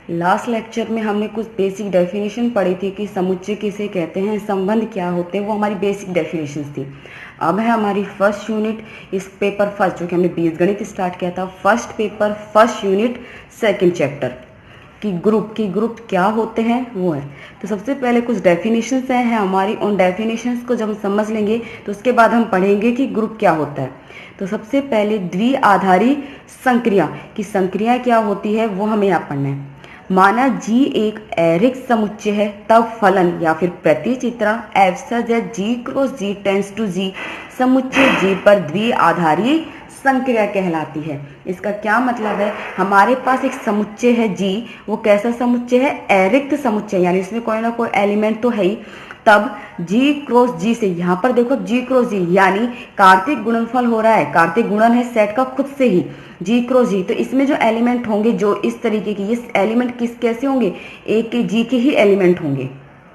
Last lecture में हमने कुछ बेसिक डेफिनेशन पढ़ी थी कि समुच्चय किसे कहते हैं, संबंध क्या होते हैं, वो हमारी बेसिक डेफिनेशन थी। अब है हमारी फर्स्ट यूनिट, इस पेपर फर्स्ट जो कि हमने बीजगणित स्टार्ट किया था, first paper first unit second chapter की ग्रुप क्या होते हैं वो है। तो सबसे पहले कुछ डेफिनेशंस हैं हमारी, उन डेफिनेशंस को जब हम समझ लेंगे तो उसके बाद हम पढ़ेंगे कि ग्रुप क्या होता है। तो सबसे पहले द्विआधारी संक्रिया की संक्रिया क्या होती है वो हमें यहाँ पढ़ना है। माना जी एक एरिक समुच्चय है, तब फलन या फिर प्रतिचित्रण एफ सच है जी क्रॉस जी टेंस टू जी समुच्चय जी पर द्विआधारी संक्रिया कहलाती है। इसका क्या मतलब है, हमारे पास एक समुच्चय है जी, वो कैसा समुच्चय है, एरिक्त समुच्चय, यानी इसमें कोई ना कोई एलिमेंट तो है ही। तब जी क्रॉस जी से, यहाँ पर देखो जी क्रॉस जी यानी कार्तिक गुणनफल हो रहा है, कार्तिक गुणन है सेट का खुद से ही जी क्रॉस जी। तो इसमें जो एलिमेंट होंगे जो इस तरीके के, ये एलिमेंट किस कैसे होंगे, एक के जी के ही एलिमेंट होंगे।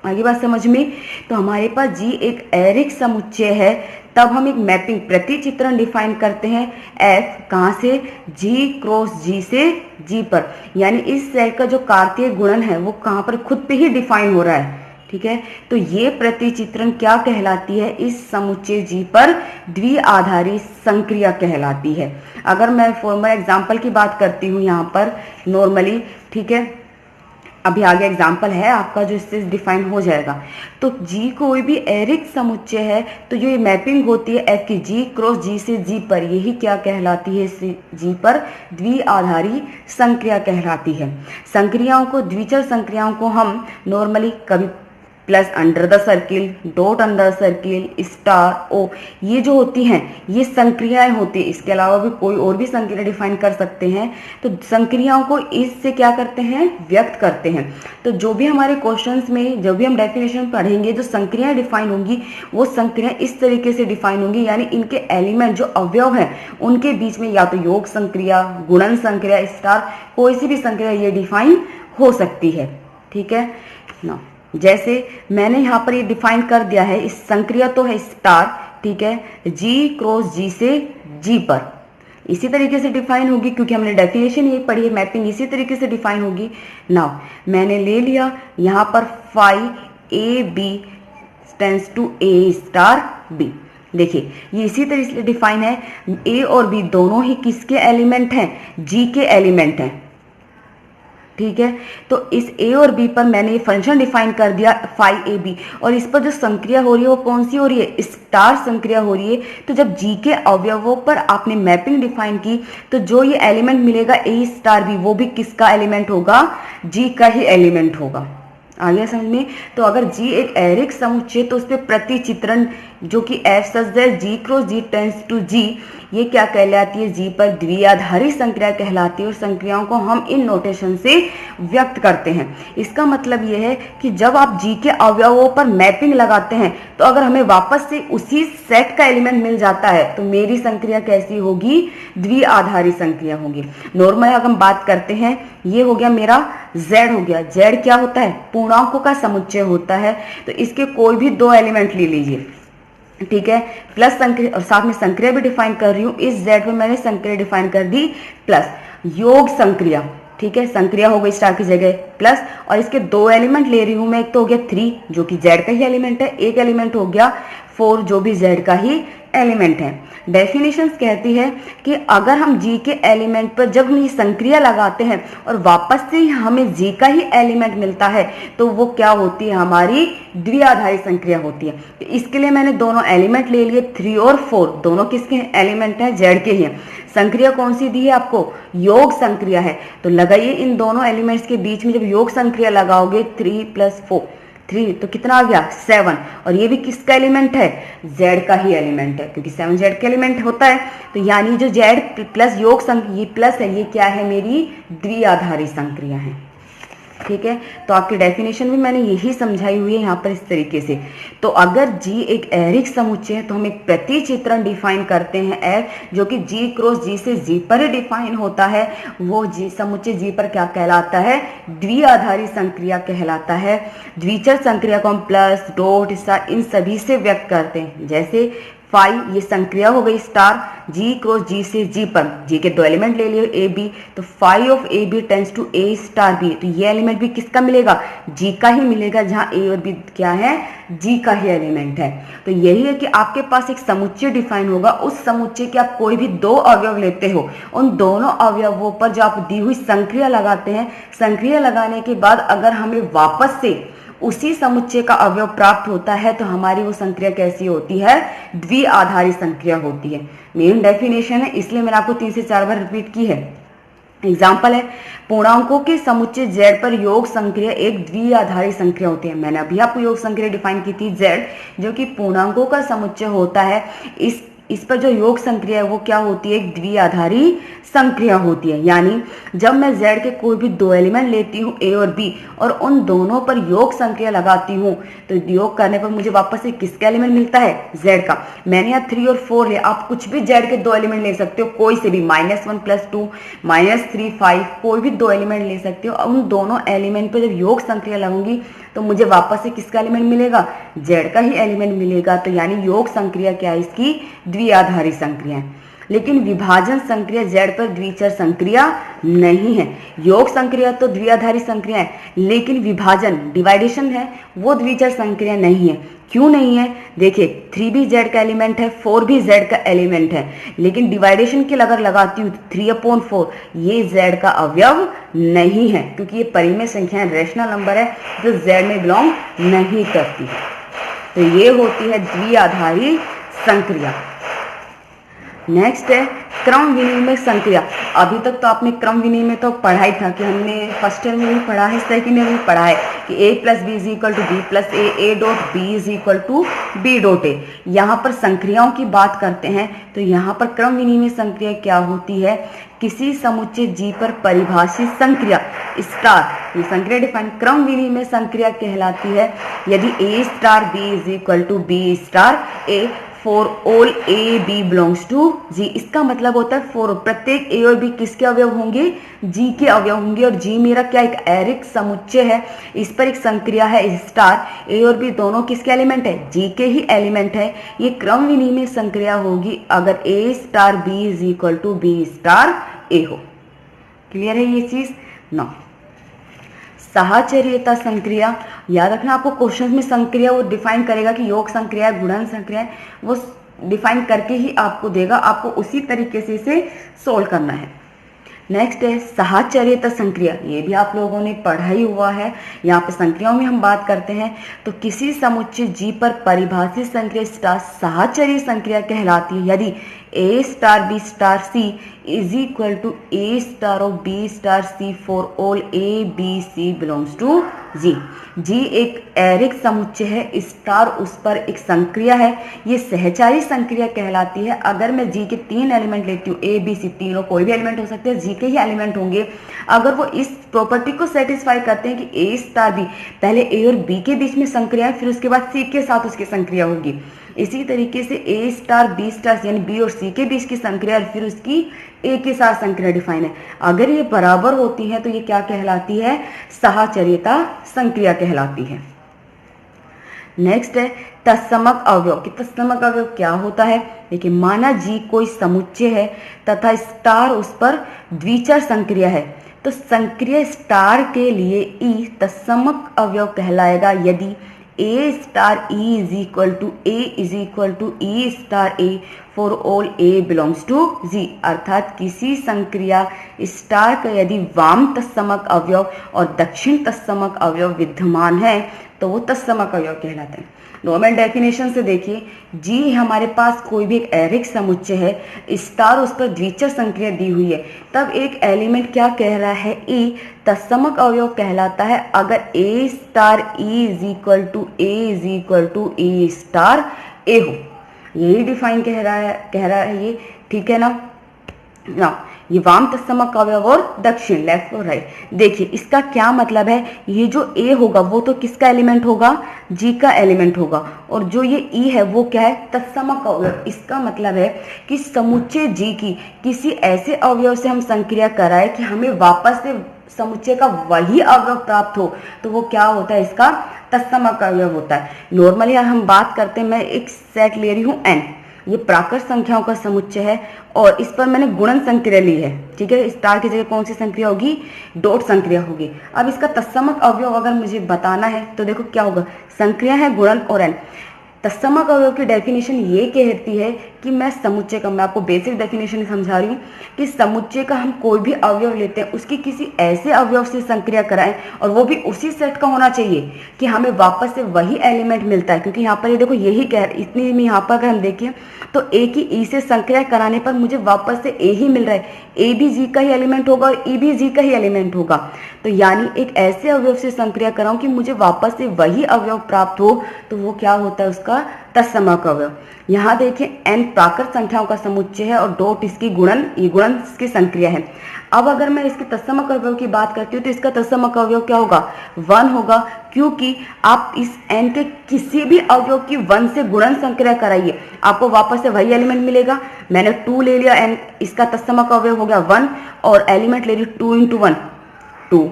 आगे बात समझ में। तो हमारे पास जी एक एरिक समुच्चय है, तब हम एक मैपिंग प्रतिचित्रण डिफाइन करते हैं एफ कहाँ से, जी क्रॉस जी से जी पर, यानी इस सेट का जो कार्तीय गुणन है वो कहाँ पर खुद पे ही डिफाइन हो रहा है। ठीक है, तो ये प्रतिचित्रण क्या कहलाती है, इस समुच्चय जी पर द्विआधारी संक्रिया कहलाती है। अगर मैं फॉर्मल एग्जाम्पल की बात करती हूँ यहाँ पर नॉर्मली, ठीक है, अभी आगे एग्जाम्पल है आपका जो इससे डिफाइन हो जाएगा। तो जी कोई भी एरिक समुच्चय है तो जो ये मैपिंग होती है एफ की जी क्रॉस जी से जी पर, यही क्या कहलाती है, जी पर द्विआधारी संक्रिया कहलाती है। संक्रियाओं को, द्विचर संक्रियाओं को हम नॉर्मली कभी plus under the circle, dot under circle, star, O, ये जो होती हैं ये संक्रियाएं होती है। इसके अलावा भी कोई और भी संक्रिया डिफाइन कर सकते हैं। तो संक्रियाओं को इससे क्या करते हैं, व्यक्त करते हैं। तो जो भी हमारे क्वेश्चंस में, जो भी हम डेफिनेशन पढ़ेंगे, जो संक्रियाएं डिफाइन होंगी वो संक्रियाएं इस तरीके से डिफाइन होंगी, यानी इनके एलिमेंट जो अवयव है उनके बीच में या तो योग संक्रिया, गुणन संक्रिया, स्टार, कोई सी भी संक्रिया ये डिफाइन हो सकती है। ठीक है ना, जैसे मैंने यहाँ पर ये डिफाइन कर दिया है, इस संक्रिया तो है स्टार, ठीक है, जी क्रॉस जी से जी पर इसी तरीके से डिफाइन होगी, क्योंकि हमने डेफिनेशन ये पढ़ी है, मैपिंग इसी तरीके से डिफाइन होगी। नाउ मैंने ले लिया यहाँ पर phi A B tends to A star B. देखिए ये इसी तरीके से डिफाइन है, ए और बी दोनों ही किसके एलिमेंट हैं, जी के एलिमेंट हैं। ठीक है, तो इस ए और बी पर मैंने ये फंक्शन डिफाइन कर दिया फाई ए बी, और इस पर जो संक्रिया हो रही है वो कौन सी हो रही है, स्टार संक्रिया हो रही है। तो जब जी के अवयवों पर आपने मैपिंग डिफाइन की तो जो ये एलिमेंट मिलेगा ए स्टार बी, वो भी किसका एलिमेंट होगा, जी का ही एलिमेंट होगा। आ गया समझ में। तो अगर जी एक एरिक समुच्चय तो उस पर प्रतिचित्रण जो कि एफ सच है जी क्रॉस जी टेंस टू जी, ये क्या कहलाती है, जी पर द्विआधारी संक्रिया कहलाती है। और संक्रियाओं को हम इन नोटेशन से व्यक्त करते हैं। इसका मतलब ये है कि जब आप जी के अवयवों पर मैपिंग लगाते हैं तो अगर हमें वापस से उसी सेट का एलिमेंट मिल जाता है तो मेरी संक्रिया कैसी होगी, द्विआधारी संक्रिया होगी। नॉर्मल अगर हम बात करते हैं, ये हो गया मेरा z हो गया, z क्या होता है, पूर्णांकों का समुच्चय होता है। तो इसके कोई भी दो एलिमेंट ले लीजिए, ठीक है, प्लस संक्रिया, और साथ में संक्रिया भी डिफाइन कर रही हूँ। इस z में मैंने संक्रिया डिफाइन कर दी प्लस योग संक्रिया, ठीक है, संक्रिया हो गई स्टार की जगह प्लस, और इसके दो एलिमेंट ले रही हूं मैं, एक तो हो गया 3 जो कि z का ही एलिमेंट है, एक एलिमेंट हो गया 4 जो भी z का ही एलिमेंट है। डेफिनेशंस कहती है कि अगर हम जी के एलिमेंट पर जब हम ये संक्रिया लगाते हैं और वापस से हमें जी का ही एलिमेंट मिलता है तो वो क्या होती है, हमारी द्विआधारी संक्रिया होती है। तो इसके लिए मैंने दोनों एलिमेंट ले लिए 3 और 4, दोनों किसके एलिमेंट हैं, जेड के ही हैं। संक्रिया कौन सी दी है आपको, योग संक्रिया है। तो लगाइए इन दोनों एलिमेंट्स के बीच में जब योग संक्रिया लगाओगे 3 + 4 3 तो कितना आ गया 7, और ये भी किसका एलिमेंट है, z का ही एलिमेंट है, क्योंकि 7 z का एलिमेंट होता है। तो यानी जो z प्लस योग ये प्लस है, ये क्या है, मेरी द्विआधारी संक्रिया है। ठीक है, तो आपकी डेफिनेशन भी मैंने यही समझाई हुई है यहाँ पर इस तरीके से। तो अगर G एक एरिक समुच्चय है तो हम एक प्रतिचित्रण डिफाइन करते हैं F, जो कि G क्रॉस G से G पर ही डिफाइन होता है। वो G समुच्चय G पर क्या कहलाता है, द्विआधारी संक्रिया कहलाता है। द्विचर संक्रिया को हम प्लस, डॉट, स्टार इन सभी से व्यक्त करते हैं। जैसे फाइव ये संक्रिया हो गई स्टार, जी क्रॉस जी से जी पर, जी के दो एलिमेंट ले लिए ए बी, तो five of A B tends to A star B, तो ये एलिमेंट भी किसका मिलेगा, जी का ही मिलेगा, जहां ए और बी क्या है, जी का ही एलिमेंट है। तो यही है कि आपके पास एक समुच्चय डिफाइन होगा, उस समुच्चय के आप कोई भी दो अवयव लेते हो, उन दोनों अवयवों पर जो आप दी हुई संक्रिया लगाते हैं, संक्रिया लगाने के बाद अगर हमें वापस से उसी समुच्चय का अवयव प्राप्त होता है तो हमारी वो संक्रिया कैसी होती है, द्विआधारी संक्रिया होती है। मेन डेफिनेशन है, इसलिए मैंने आपको 3 से 4 बार रिपीट की है। एग्जाम्पल है, पूर्णांकों के समुच्चय z पर योग संक्रिया एक द्विआधारी संक्रिया होती है। मैंने अभी आपको योग संक्रिया डिफाइन की थी, z जो कि पूर्णांकों का समुच्चय होता है, इस पर जो योग संक्रिया है वो क्या होती है, एक द्विआधारी संक्रिया होती है। यानी जब मैं z के कोई भी दो एलिमेंट लेती हूँ a और b और उन दोनों पर योग संक्रिया लगाती हूँ तो योग करने पर मुझे वापस से किसका एलिमेंट मिलता है, z का। मैंने यहाँ 3 और 4 लिया, आप कुछ भी z के दो एलिमेंट ले सकते हो, कोई से भी, -1 +2 -3 5, कोई भी दो एलिमेंट ले सकते हो। उन दोनों एलिमेंट पर जब योग संक्रिया लगूंगी तो मुझे वापस से किसका एलिमेंट मिलेगा, z का ही एलिमेंट मिलेगा। तो यानी योग संक्रिया क्या है, इसकी द्विआधारी संक्रिया है। लेकिन विभाजन संक्रिया z पर द्विचर संक्रिया नहीं है। योग संक्रिया तो द्विआधारी संक्रिया है, लेकिन विभाजन डिवाइडेशन है वो द्विचर संक्रिया नहीं है। क्यों नहीं है, देखिए 3 भी z का एलिमेंट है, 4 भी z का एलिमेंट है, लेकिन डिवाइडेशन के अगर लगाती हूँ 3/4 ये z का अवयव नहीं है, क्योंकि ये परिमेय संख्या है, रेशनल नंबर है जो z में बिलोंग नहीं करती है। तो ये होती है द्विआधारी संक्रिया। नेक्स्ट है क्रम विनिमय संक्रिया। अभी तक तो आपने क्रम विनिमय तो पढ़ा ही था, कि हमने फर्स्ट ईयर में भी पढ़ा है, सेकेंड ईयर में भी पढ़ा है कि a + b = b + a dot b = b dot a। यहाँ पर संक्रियाओं की बात करते हैं तो यहाँ पर क्रम विनिमय संक्रिया क्या होती है, किसी समुच्चय G पर परिभाषित संक्रिया स्टार, ये संक्रिया डिफाइन क्रम विनिमय संक्रिया कहलाती है यदि a star b = b star a for all a b belongs to G. इसका मतलब होता है फॉर प्रत्येक ए और बी किसके अवयव होंगे, जी के अवयव होंगे। और जी मेरा क्या एक एरिक समुच्चय है, इस पर एक संक्रिया है स्टार, ए और बी दोनों किसके एलिमेंट है, जी के ही एलिमेंट है। ये क्रम विनिमय संक्रिया होगी अगर ए स्टार बी = बी स्टार ए हो। क्लियर है ये चीज ना। साहचर्यता संक्रिया, याद रखना आपको क्वेश्चन में संक्रिया वो डिफाइन करेगा कि योग संक्रिया है, गुणन संक्रिया है, वो डिफाइन करके ही आपको देगा, आपको उसी तरीके से इसे सोल्व करना है। नेक्स्ट है साहचर्यता संक्रिया, ये भी आप लोगों ने पढ़ा ही हुआ है। यहाँ पे संक्रियाओं में हम बात करते हैं तो किसी समुच्चय G पर परिभाषित संक्रिया स्टार साहचर्य संक्रिया कहलाती है यदि a star b star c = a star of b star c for all a b c belongs to G। G एक एरिक समुच्चय है, स्टार उस पर एक संक्रिया है, ये सहचारी संक्रिया कहलाती है। अगर मैं G के 3 एलिमेंट लेती हूँ, a b c तीनों कोई भी एलिमेंट हो सकते हैं, G के ही एलिमेंट होंगे, अगर वो इस प्रॉपर्टी को सेटिस्फाई करते हैं कि a स्टार b, पहले a और b के बीच में संक्रिया है, फिर उसके बाद c के साथ उसकी संक्रिया होगी। इसी तरीके से a स्टार b स्टार यानी b और c के बीच की संक्रिया, फिर उसकी a के साथ संक्रिया डिफाइन है। अगर ये बराबर होती है तो ये क्या कहलाती है, साहचर्यता संक्रिया कहलाती है। नेक्स्ट है तत्समक अवयव। कि तत्समक अवयव क्या होता है, देखिए माना G कोई समुच्चय है तथा स्टार उस पर द्विचर संक्रिया है, तो संक्रिया स्टार के लिए E तत्समक अवयव कहलाएगा यदि a star e = e star a for all a belongs to G। अर्थात किसी संक्रिया स्टार का यदि वाम तत्समक अवयव और दक्षिण तत्समक अवयव विद्यमान है तो वो तत्समक अवयव कहलाते हैं। नॉर्मल डेफिनेशन से देखिए, G हमारे पास कोई भी एक एरिक समुच्चय है, स्टार उस पर द्विचर संक्रिया दी हुई है, तब एक एलिमेंट क्या कह रहा है, E तत्समक अवयव कहलाता है अगर a star e = e star a हो। यही डिफाइन कह रहा है ये, ठीक है ना। ये वाम तत्समक अवयव और दक्षिण, लेफ्ट और राइट। देखिए इसका क्या मतलब है, ये जो a होगा वो तो किसका एलिमेंट होगा, G का एलिमेंट होगा, और जो ये E है वो क्या है, तत्समक अवयव। इसका मतलब है कि समुच्चय G की किसी ऐसे अवयव से हम संक्रिया कराए कि हमें वापस से समुच्चय का वही अवयव प्राप्त हो, तो वो क्या होता है, इसका तत्समक अवयव होता है। नॉर्मली हम बात करते हैं, मैं एक सेट ले रही हूँ n, ये प्राकृत संख्याओं का समुच्चय है और इस पर मैंने गुणन संक्रिया ली है। ठीक है, स्टार की जगह कौन सी संक्रिया होगी, डॉट संक्रिया होगी। अब इसका तत्समक अवयव अगर मुझे बताना है तो देखो क्या होगा, संक्रिया है गुणन और n। तत्समक अवयव की डेफिनेशन ये कहती है कि मैं समुच्चय का, मैं आपको बेसिक डेफिनेशन समझा रही हूँ कि समुच्चय का हम कोई भी अवयव लेते हैं उसकी किसी ऐसे अवयव से संक्रिया कराएं और वो भी उसी सेट का होना चाहिए कि हमें वापस से वही एलिमेंट मिलता है। क्योंकि यहाँ पर ये देखो यही कह, इतनी में यहाँ पर अगर हम देखें तो ए की ई से संक्रिया कराने पर मुझे वापस से ए ही मिल रहा है। ए भी जी का ही एलिमेंट होगा और ई भी जी का ही एलिमेंट होगा। तो यानी एक ऐसे अवयव से संक्रिया कराऊं कि मुझे वापस से वही अवयव प्राप्त हो, तो वो क्या होता है, उसका तत्समक अवयव। यहाँ देखें n प्राकृत संख्याओं का समुच्चय है और डॉट इसकी गुणन, ये गुणन इसकी संक्रिया है। अब अगर मैं इसके तत्समक अवयव की बात करती हूँ तो इसका तत्समक अवयव क्या होगा, 1 होगा। क्योंकि आप इस n के किसी भी अवयव की 1 से गुणन संक्रिया कराइए, आपको वापस से वही एलिमेंट मिलेगा। मैंने 2 ले लिया, n इसका तत्समक अवयव हो गया 1 और एलिमेंट ले रही 2 × 1 2,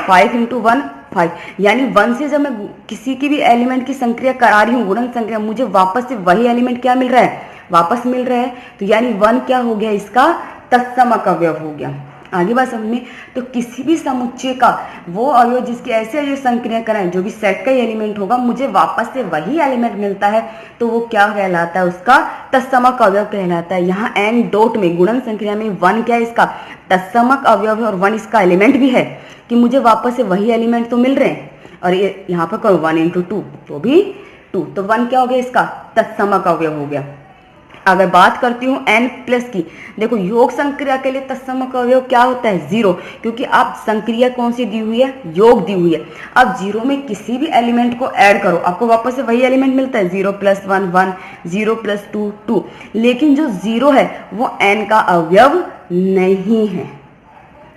5 × 1 5, यानी 1 से जब मैं किसी की भी एलिमेंट की संक्रिया करा रही हूँ, गुणन संक्रिया, मुझे वापस से वही एलिमेंट क्या मिल रहा है, वापस मिल रहा है। तो यानी 1 क्या हो गया, इसका तत्समक अवयव हो गया। आगे बात समझ में, तो किसी भी समुच्चय का वो अवयव जिसके ऐसे अवयव संक्रिया कराएं जो भी सेट का ही एलिमेंट होगा, मुझे वापस से वही एलिमेंट मिलता है, तो वो क्या कहलाता है, उसका तत्समक अवयव कहलाता है। यहाँ n डॉट में गुणन संक्रिया में 1 क्या है, इसका तत्समक अवयव है और 1 इसका एलिमेंट भी है कि मुझे वापस से वही एलिमेंट तो मिल रहे हैं। और ये यहाँ पर करो 1 × 2 तो भी 2, तो 1 क्या हो गया, इसका तत्समक अवयव हो गया। अगर बात करती हूँ n+ की, देखो योग संक्रिया के लिए तत्समक अवयव क्या होता है, 0, क्योंकि आप संक्रिया कौन सी दी हुई है, योग दी हुई है। अब 0 में किसी भी एलिमेंट को ऐड करो, आपको वापस से वही एलिमेंट मिलता है, 0 + 1 1, 0 + 2 2। लेकिन जो 0 है वो n का अवयव नहीं है।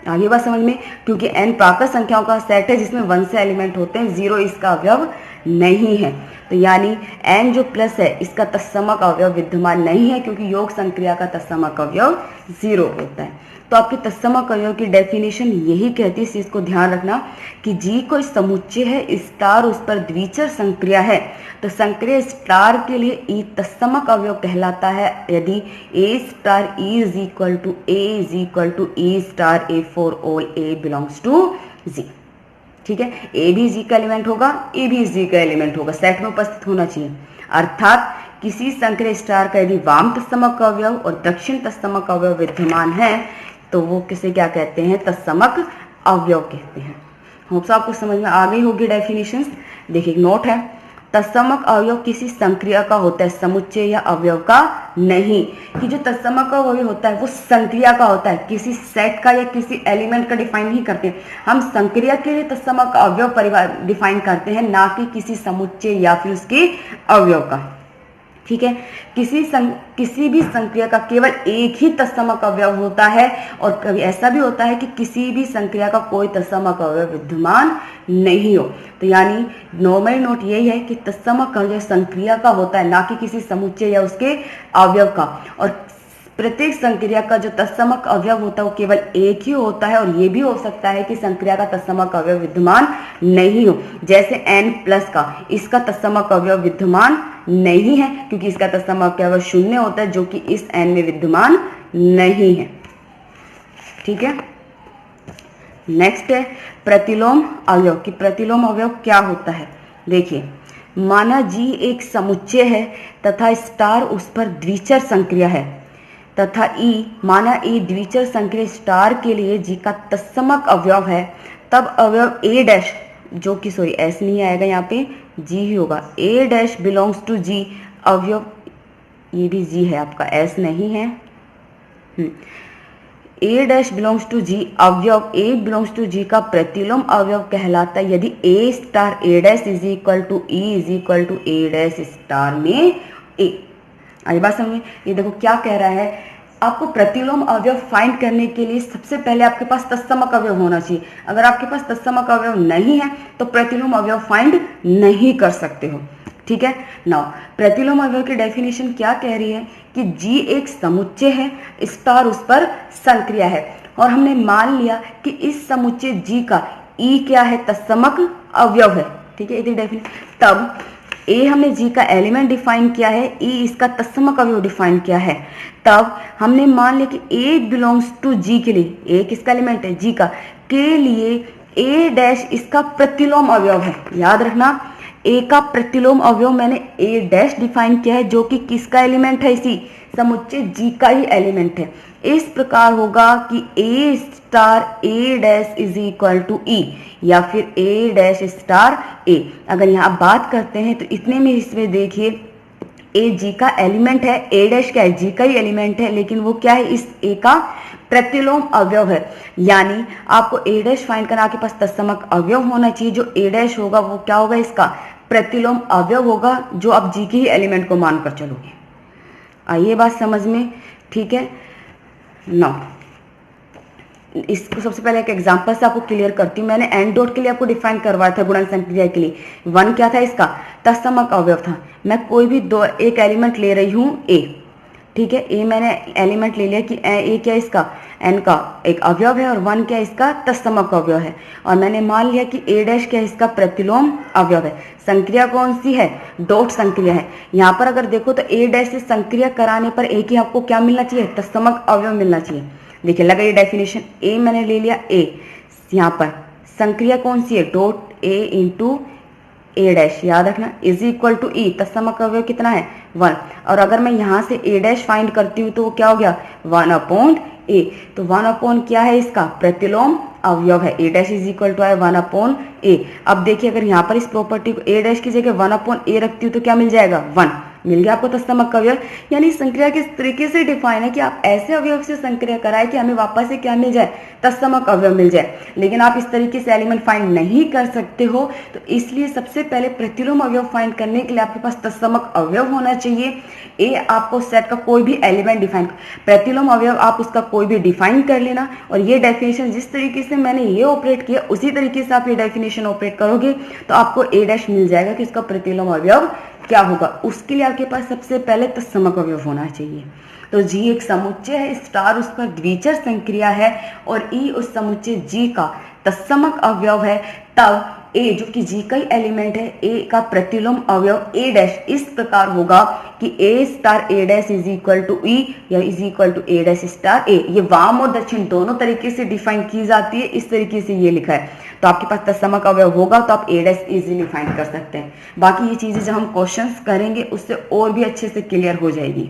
आगे बात समझ में, क्योंकि n प्राकृत संख्याओं का सेट है जिसमें 1 से एलिमेंट होते हैं, 0 इसका अवयव नहीं है। तो यानी n जो प्लस है इसका तत्समक अवयव विद्यमान नहीं है, क्योंकि योग संक्रिया का तत्समक अवयव 0 होता है। तो आपके तत्समक अवयव की डेफिनेशन यही कहती है, इस चीज को ध्यान रखना कि जी कोई समुच्चय है, स्टार उस पर द्विचर संक्रिया है, तो संक्रिया स्टार के लिए ई तत्समक अवयव कहलाता है यदि A* E = A for all A belongs to G। ठीक है, ए भी जी का एलिमेंट होगा, ए भी जी का एलिमेंट होगा, सेट में उपस्थित होना चाहिए। अर्थात किसी संक्रिय स्टार का यदि वाम तत्समक अवयव और दक्षिण तत्समक अवयव विद्यमान है तो वो किसे क्या कहते हैं, तत्समक अवयव कहते हैं। होप्स आपको समझ में आ गई होगी डेफिनेशंस। देखिए नोट है, तत्समक अवयव किसी संक्रिया का होता है, समुच्चय या अवयव का नहीं। कि जो तत्समक अवयव होता है वो संक्रिया का होता है, किसी सेट का या किसी एलिमेंट का डिफाइन नहीं करते। हम संक्रिया के लिए तत्समक अवयव परिवार डिफाइन करते हैं, ना कि किसी समुच्चय या फिर उसके अवयव का। ठीक है, किसी भी संक्रिया का केवल एक ही तत्समक अवयव होता है और कभी ऐसा भी होता है कि किसी भी संक्रिया का कोई तत्समक अवयव विद्यमान नहीं हो। तो यानी नॉर्मल नोट यही है कि तत्समक अवयव संक्रिया का होता है, ना कि किसी समुच्चय या उसके अवयव का। और प्रत्येक संक्रिया का जो तत्समक अवयव होता है वो केवल एक ही होता है, और ये भी हो सकता है कि संक्रिया का तत्समक अवयव विद्यमान नहीं हो। जैसे n+ का, इसका तत्समक अवयव विद्यमान नहीं है क्योंकि इसका तत्समक अवयव 0 होता है, जो कि इस n में विद्यमान नहीं है। ठीक है, नेक्स्ट है प्रतिलोम अवयव। कि प्रतिलोम अवयव क्या होता है, देखिए माना जी एक समुच्चय है तथा स्टार उस पर द्विचर संक्रिया है, तथा ई माना ई द्विचर संक्रिय स्टार के लिए जी का तत्समक अवयव है, तब अवयव A' जो कि सॉरी S नहीं आएगा, यहाँ पे G ही होगा, A' बिलोंग्स टू G अवयव, ये भी G है आपका, S नहीं है। A' बिलोंग्स टू G अवयव A बिलोंग्स टू G का प्रतिलोम अवयव कहलाता है यदि A* A' is equal to E is equal to A' star में A। आई बात समझ में, ये देखो क्या कह रहा है, आपको प्रतिलोम अवयव फाइंड करने के लिए सबसे पहले आपके पास तत्समक अवयव होना चाहिए। अगर आपके पास तत्समक अवयव नहीं है तो प्रतिलोम अवयव फाइंड नहीं कर सकते हो। ठीक है, नाउ प्रतिलोम अवयव की डेफिनेशन क्या कह रही है कि जी एक समुच्चय है, स्टार उस पर संक्रिया है, और हमने मान लिया कि इस समुच्चय जी का ई क्या है, तत्समक अवयव है। ठीक है, इधर डेफिनेशन, तब ए हमने जी का एलिमेंट डिफाइन किया है, ई इसका तत्समक अवयव डिफाइन किया है, तब हमने मान लिया कि ए बिलोंग्स टू जी के लिए, ए किसका एलिमेंट है, जी का, के लिए ए डैश इसका प्रतिलोम अवयव है। याद रखना, ए का प्रतिलोम अवयव मैंने ए डैश डिफाइन किया है, जो कि किसका एलिमेंट है, इसी समुच्चय जी का ही एलिमेंट है। इस प्रकार होगा कि a star a dash is equal to e, या फिर ए डैश स्टार ए। अगर यहाँ बात करते हैं तो इतने में इसमें देखिए ए जी का एलिमेंट है, ए डैश क्या है, जी का ही एलिमेंट है, लेकिन वो क्या है, इस ए का प्रतिलोम अवयव है। यानी आपको ए डैश फाइंड करना, आपके पास तत्समक अवयव होना चाहिए, जो ए डैश होगा वो क्या होगा, इसका प्रतिलोम अवयव होगा, जो आप जी के ही एलिमेंट को मानकर चलोगे। आइए बात समझ में, ठीक है। नाउ इसको सबसे पहले एक एग्जांपल से आपको क्लियर करती हूँ। मैंने एंड डॉट के लिए आपको डिफाइन करवाया था गुणन संक्रिया के लिए, वन क्या था, इसका तत्समक अवयव था। मैं कोई भी एक एलिमेंट ले रही हूँ ए, ठीक है, ए मैंने एलिमेंट ले लिया कि ए क्या इसका, एन का एक अवयव है, और वन क्या इसका तत्समक अवयव है, और मैंने मान लिया कि ए डैश क्या इसका प्रतिलोम अवयव है। संक्रिया कौन सी है, डॉट संक्रिया है। यहाँ पर अगर देखो तो ए डैश से संक्रिया कराने पर ए की आपको क्या मिलना चाहिए, तत्समक अवयव मिलना चाहिए। देखिए लगा ये डेफिनेशन, ए मैंने ले लिया ए, यहाँ पर संक्रिया कौन सी है, dot A into A dash, याद रखना, इज इक्वल टू ई, तत्समक अवयव कितना है, वन। और अगर मैं यहाँ से ए डैश फाइंड करती हूँ तो वो क्या हो गया, वन अपॉन ए। तो वन अपॉन क्या है, इसका प्रतिलोम अवयव है, ए डैश इज इक्वल टू है वन अपॉन ए। अब देखिए अगर यहाँ पर इस प्रॉपर्टी को ए डैश की जगह वन अपॉन ए रखती हूँ तो क्या मिल जाएगा, वन मिल गया आपको तत्समक अवयव। यानी संक्रिया किस तरीके से डिफाइन है कि आप ऐसे अवयव से संक्रिया कराए कि हमें वापस से क्या मिल जाए, तत्समक अवयव मिल जाए। लेकिन आप इस तरीके से एलिमेंट फाइंड नहीं कर सकते हो, तो इसलिए सबसे पहले प्रतिलोम अवयव फाइंड करने के लिए आपके पास तत्समक अवयव होना चाहिए। ए आपको सेट का कोई भी एलिमेंट डिफाइन, प्रतिलोम अवयव आप उसका कोई भी डिफाइन कर लेना, और ये डेफिनेशन जिस तरीके से मैंने ये ऑपरेट किया उसी तरीके से आप ये डेफिनेशन ऑपरेट करोगे तो आपको ए डैश मिल जाएगा कि इसका प्रतिलोम अवयव क्या होगा। उसके लिए आपके पास सबसे पहले तत्समक अवयव होना चाहिए। तो जी एक समुच्चय है, स्टार उस पर द्विचर संक्रिया है, और ई उस समुच्चय जी का तत्समक अवयव है, तब ए जो कि जी का ही एलिमेंट है, ए का प्रतिलोम अवयव ए डैश इस प्रकार होगा कि a star a dash is equal to e, या is equal to a dash star a. ये वाम और दक्षिण दोनों तरीके से डिफाइन की जाती है, इस तरीके से ये लिखा है। तो आपके पास तत्समक अवयव होगा तो आप ए डैश इजीली फाइंड कर सकते हैं। बाकी ये चीजें जब हम क्वेश्चंस करेंगे उससे और भी अच्छे से क्लियर हो जाएगी,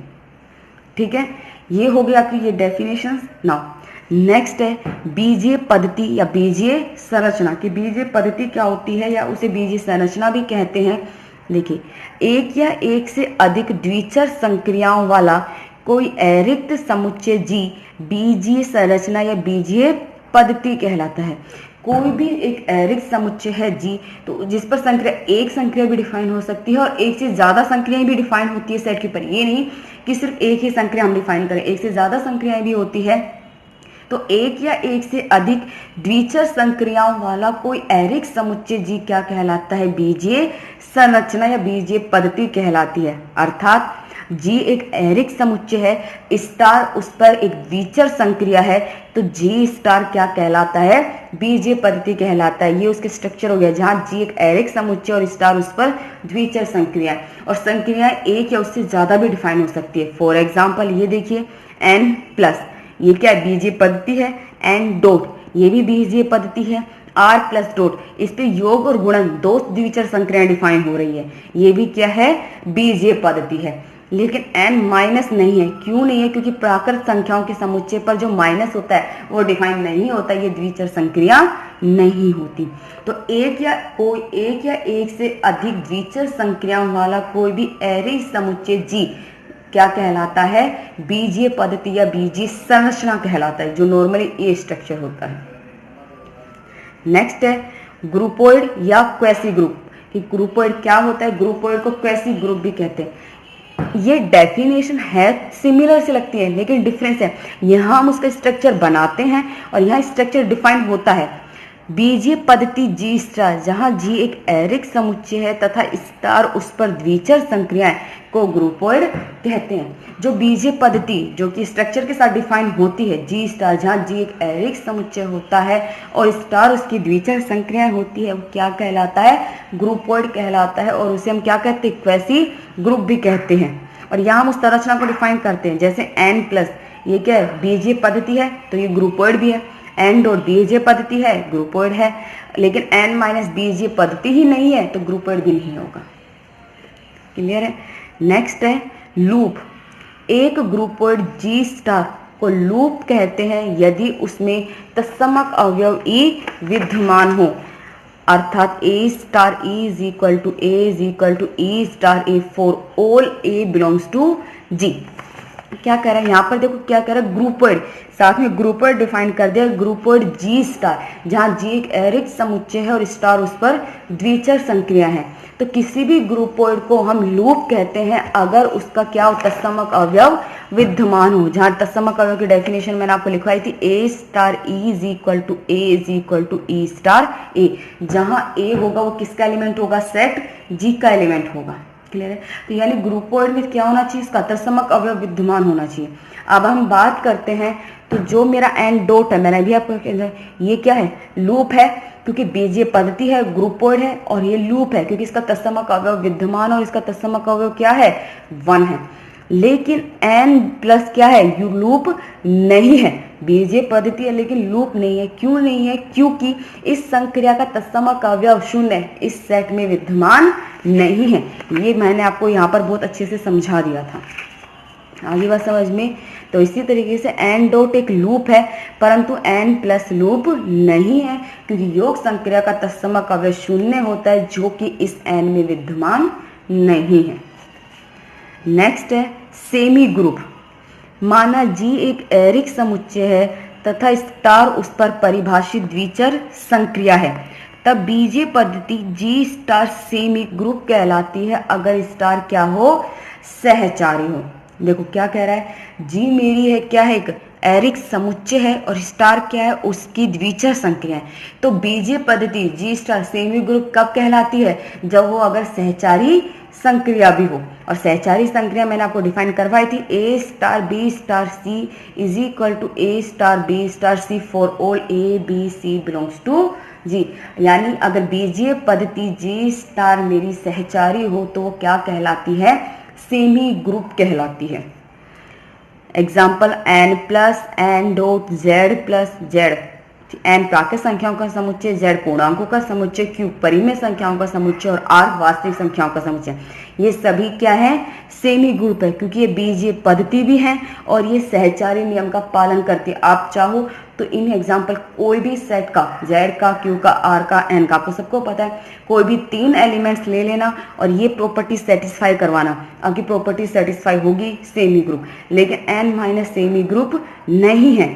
ठीक है। ये हो गया आपकी ये डेफिनेशंस। नाउ नेक्स्ट है बीजीय पद्धति या बीजीय संरचना, कि बीजीय पद्धति क्या होती है या उसे बीजीय संरचना भी कहते हैं। देखिए एक या एक से अधिक द्विचर संक्रियाओं वाला कोई अरिक्त समुच्चय जी बीजीय संरचना या बीजीय पद्धति कहलाता है। कोई भी एक अरिक्त समुच्चय है जी, तो जिस पर संक्रिया, एक संक्रिया भी डिफाइन हो सकती है और एक से ज्यादा संक्रियाएं भी डिफाइन होती है सेट के ऊपर। ये नहीं कि सिर्फ एक ही संक्रिया हम डिफाइन करें, एक से ज्यादा संक्रियाएं भी होती है। तो एक या एक से अधिक द्विचर संक्रियाओं वाला कोई अरिक्त समुच्चय जी क्या कहलाता है, बीजीय संरचना या बीजीय पद्धति कहलाती है। अर्थात जी एक अरिक्त समुच्चय है, स्टार उस पर एक द्विचर संक्रिया है, तो जी स्टार क्या कहलाता है, बीजीय पद्धति कहलाता है। ये उसके स्ट्रक्चर हो गया, जहां जी एक अरिक्त समुच्चय और स्टार उस पर द्विचर संक्रिया है, और संक्रियाएं एक या उससे ज्यादा भी डिफाइन हो सकती है। फॉर एग्जाम्पल ये देखिए एन प्लस, ये क्या बीजीय पद्धति है, एन डॉट ये भी बीजीय पद्धति है, आर प्लस डॉट इस पे योग और गुणन दो द्विचर संक्रियाएं डिफाइन हो रही है, ये भी क्या है, बीजीय पद्धति है। लेकिन n माइनस नहीं है, क्यों नहीं है, क्योंकि प्राकृत संख्याओं के समुच्चय पर जो माइनस होता है वो डिफाइन नहीं होता, ये द्विचर संक्रिया नहीं होती। तो एक या एक से अधिक द्विचर संक्रियाओं वाला कोई भी अरिक्त समुच्चय जी क्या कहलाता है, बीजीय पद्धति या बीजीय संरचना कहलाता है, जो नॉर्मली ए स्ट्रक्चर होता है। नेक्स्ट है ग्रुपोइड या क्वेसी ग्रुप, कि ग्रुपोइड क्या होता है, ग्रुपोइड को क्वेसी ग्रुप भी कहते हैं। ये डेफिनेशन है सिमिलर से लगती है, लेकिन डिफरेंस है, यहाँ हम उसका स्ट्रक्चर बनाते हैं और यहाँ स्ट्रक्चर डिफाइन होता है। बीजीय पद्धति जी स्टार, जहां जी एक एरिक समुच्चय है तथा स्टार उस पर द्विचर संक्रियाएं को ग्रुपोइड कहते हैं। जो बीजीय पद्धति जो कि स्ट्रक्चर के साथ डिफाइन होती है जी स्टार, जहां जी एक एरिक समुच्चय होता है और स्टार उसकी द्विचर संक्रियाएं होती है, वो क्या कहलाता है? ग्रुपोइड कहलाता है। और उसे हम क्या कहते हैं? क्वेसी ग्रुप भी कहते हैं। और यहाँ हम उस संरचना को डिफाइन करते हैं, जैसे n प्लस, ये क्या है? बीजीय पद्धति है तो ये ग्रुपोइड भी है। n डॉट बीजीय पद्धति है, ग्रुपोइड है। लेकिन n माइनस बीजीय पद्धति ही नहीं है तो ग्रुपोइड भी नहीं होगा। क्लियर है? नेक्स्ट है लूप। एक ग्रुपोइड जी स्टार को लूप कहते हैं यदि उसमें तत्समक अवयव e विद्यमान हो, अर्थात a star e is equal to e star a for all a belongs to g। क्या कह रहा है यहाँ पर? देखो क्या कह रहा है? ग्रुपोइड, साथ में ग्रुपोइड डिफाइन कर दिया। ग्रुपोइड जी स्टार, जहाँ जी एक एरिक समुच्चय है और स्टार उस पर द्विचर संक्रिया है। तो किसी भी ग्रुपोइड को हम लूप कहते हैं अगर उसका क्या हो? तत्समक अवयव विद्यमान हो। जहाँ तत्समक अवयव की डेफिनेशन मैंने आपको लिखवाई थी, a star e is equal to e star a। जहाँ a होगा वो किसका एलिमेंट होगा? सेट g का एलिमेंट होगा। क्लियर है? तो यानी ग्रुपोइड में क्या होना चाहिए? इसका तत्समक अवयव विद्यमान होना चाहिए। अब हम बात करते हैं, तो जो मेरा एन डॉट है, मैंने भी आपको ये क्या है? लूप है, क्योंकि बीजीय पद्धति है, ग्रुपोइड है, और ये लूप है क्योंकि इसका तत्समक अवयव विद्यमान और इसका तत्समक अवयव क्या है? 1 है। लेकिन n प्लस क्या है? यू लूप नहीं है। बीजीय पद्धति है लेकिन लूप नहीं है। क्यों नहीं है? क्योंकि इस संक्रिया का तत्समक अवयव 0 इस सेट में विद्यमान नहीं है। ये मैंने आपको यहाँ पर बहुत अच्छे से समझा दिया था। आगे बात समझ में? तो इसी तरीके से n डॉट एक लूप है परंतु n प्लस लूप नहीं है, क्योंकि योग संक्रिया का तत्समक अवयव 0 होता है जो कि इस n में विद्यमान नहीं है। नेक्स्ट है सेमी ग्रुप। माना जी एक एरिक समुच्चय है तथा स्टार उस पर परिभाषित द्विचर संक्रिया है, तब बीजीय पद्धति जी स्टार सेमी ग्रुप कहलाती है अगर स्टार क्या हो? सहचारी हो। देखो क्या कह रहा है? जी मेरी है क्या है? एक एरिक समुच्चय है और स्टार क्या है? उसकी द्विचर संक्रिया है। तो बीजीय पद्धति जी स्टार सेमी ग्रुप कब कहलाती है? जब वो अगर सहचारी संक्रिया भी हो। और सहचारी संक्रिया मैंने आपको डिफाइन करवाई थी, a star b star c is equal to a star b star c for all a b c belongs to g। यानी अगर बीजीय पद्धति g स्टार मेरी सहचारी हो तो वो क्या कहलाती है? सेमी ग्रुप कहलाती है। Example n plus n dot z plus z। n प्राकृत संख्याओं का समुच्चय, z पूर्णांकों का समुच्चय, q परिमेय संख्याओं का समुच्चय और r वास्तविक संख्याओं का समुच्चय। ये सभी क्या है? सेमी ग्रुप है, क्योंकि ये बीजीय पद्धति भी है और ये सहचारी नियम का पालन करती है। आप चाहो तो इन एग्जाम्पल कोई भी सेट का, z का, q का, r का, n का, आपको सबको पता है, कोई भी 3 एलिमेंट्स ले लेना और ये प्रॉपर्टी सेटिस्फाई करवाना। आपकी प्रॉपर्टी सेटिस्फाई होगी सेमी ग्रुप। लेकिन n माइनस सेमी ग्रुप नहीं है।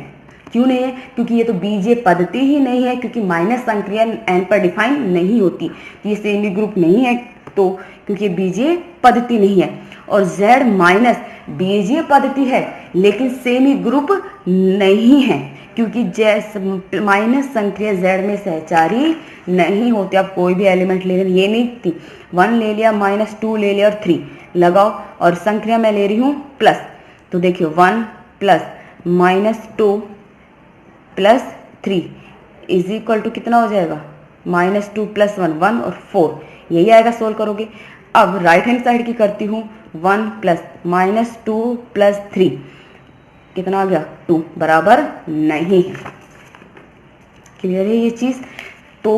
क्यों नहीं है? क्योंकि ये तो बीजीय पद्धति ही नहीं है, क्योंकि माइनस संक्रिया n पर डिफाइन नहीं होती। ये सेमी ग्रुप नहीं है तो क्योंकि बीजीय पद्धति नहीं है। और z माइनस बीजीय पद्धति है लेकिन सेमी ग्रुप नहीं है, क्योंकि माइनस संक्रिया z में सहचारी नहीं होती। आप कोई भी एलिमेंट ले लेना, ये नहीं थी 1 ले लिया, -2 ले लिया और 3 लगाओ, और संक्रिया मैं ले रही हूँ प्लस। तो देखियो 1 plus -2 plus 3 is equal to कितना हो जाएगा? -2 प्लस 1 1 और 4, यही आएगा सोल्व करोगे। अब राइट हैंड साइड की करती हूँ, 1 प्लस -2 प्लस 3 कितना आ गया? 2 बराबर नहीं है। क्लियर है ये चीज? तो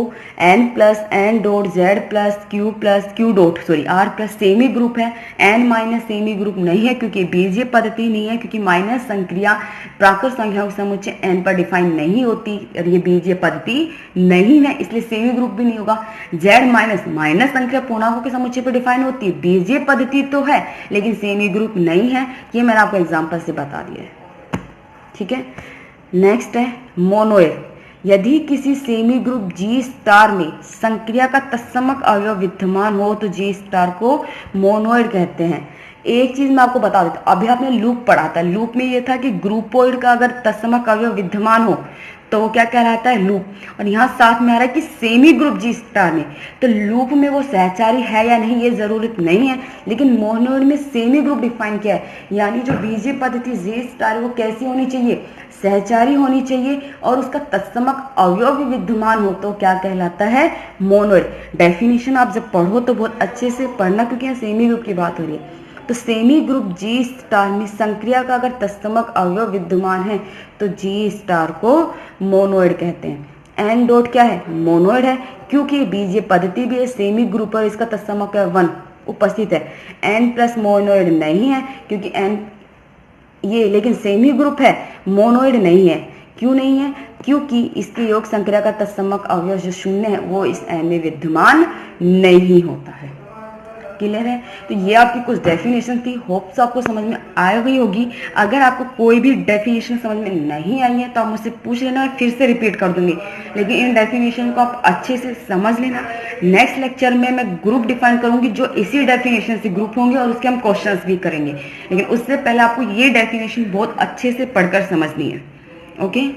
n plus n dot z plus q dot r plus semi group है। n माइनस सेमी ग्रुप नहीं है क्योंकि बीजीय पद्धति नहीं है, क्योंकि माइनस संक्रिया प्राकृत संख्याओं के समुच्चय n पर डिफाइन नहीं होती और ये बीजीय पद्धति नहीं है, इसलिए सेमी ग्रुप भी नहीं होगा। z माइनस संक्रिया पूर्णांकों के समुच्चय पर डिफाइन होती है, बीजीय पद्धति तो है लेकिन सेमी ग्रुप नहीं है। ये मैंने आपको एग्जाम्पल से बता दिया है। ठीक है, नेक्स्ट है मोनोइड। यदि किसी सेमी ग्रुप जी स्टार में संक्रिया का तत्समक अवयव विद्यमान हो तो जी स्टार को मोनोइड कहते हैं। एक चीज मैं आपको बता देता हूं, अभी आपने लूप पढ़ा था, लूप में ये था कि ग्रुपोइड का अगर तत्समक अवयव विद्यमान हो तो वो क्या कहलाता है, लूप। और यहाँ साथ में आ रहा है कि सेमी ग्रुप जी स्टार में, तो लूप में वो सहचारी है या नहीं ये जरूरत नहीं है, लेकिन मोनोइड में सेमी ग्रुप डिफाइन किया है, यानी जो बीजीय पद्धति जी स्टार वो कैसी होनी चाहिए, सहचारी होनी चाहिए, और उसका तत्समक अवयव भी विद्यमान हो तो क्या कहलाता है, मोनोइड। डेफिनेशन आप जब पढ़ो तो बहुत अच्छे से पढ़ना, क्योंकि यहाँ सेमी ग्रुप की बात हो रही है। तो सेमी ग्रुप जी स्टार में संक्रिया का अगर तत्समक अवयव विद्यमान है तो जी स्टार को मोनोइड कहते हैं। एन डॉट क्या है, मोनोइड है, क्योंकि बीजीय पद्धति भी है, सेमी ग्रुप और इसका तत्समक 1 उपस्थित है। एन प्लस मोनोइड नहीं है, क्योंकि एन ये लेकिन सेमी ग्रुप है, मोनोइड नहीं है। क्यों नहीं है, क्योंकि इसके योग संक्रिया का तत्समक अवयव जो 0 है वो इस एन में विद्यमान नहीं होता है। क्लियर है। तो ये आपकी कुछ डेफिनेशन थी, होप्स आपको समझ में आ गई होगी। अगर आपको कोई भी डेफिनेशन समझ में नहीं आई है तो आप मुझसे पूछ लेना, मैं फिर से रिपीट कर दूंगी, लेकिन इन डेफिनेशन को आप अच्छे से समझ लेना। नेक्स्ट लेक्चर में मैं ग्रुप डिफाइन करूंगी जो इसी डेफिनेशन से ग्रुप होंगे और उसके हम क्वेश्चंस भी करेंगे, लेकिन उससे पहले आपको ये डेफिनेशन बहुत अच्छे से पढ़कर समझनी है। ओके।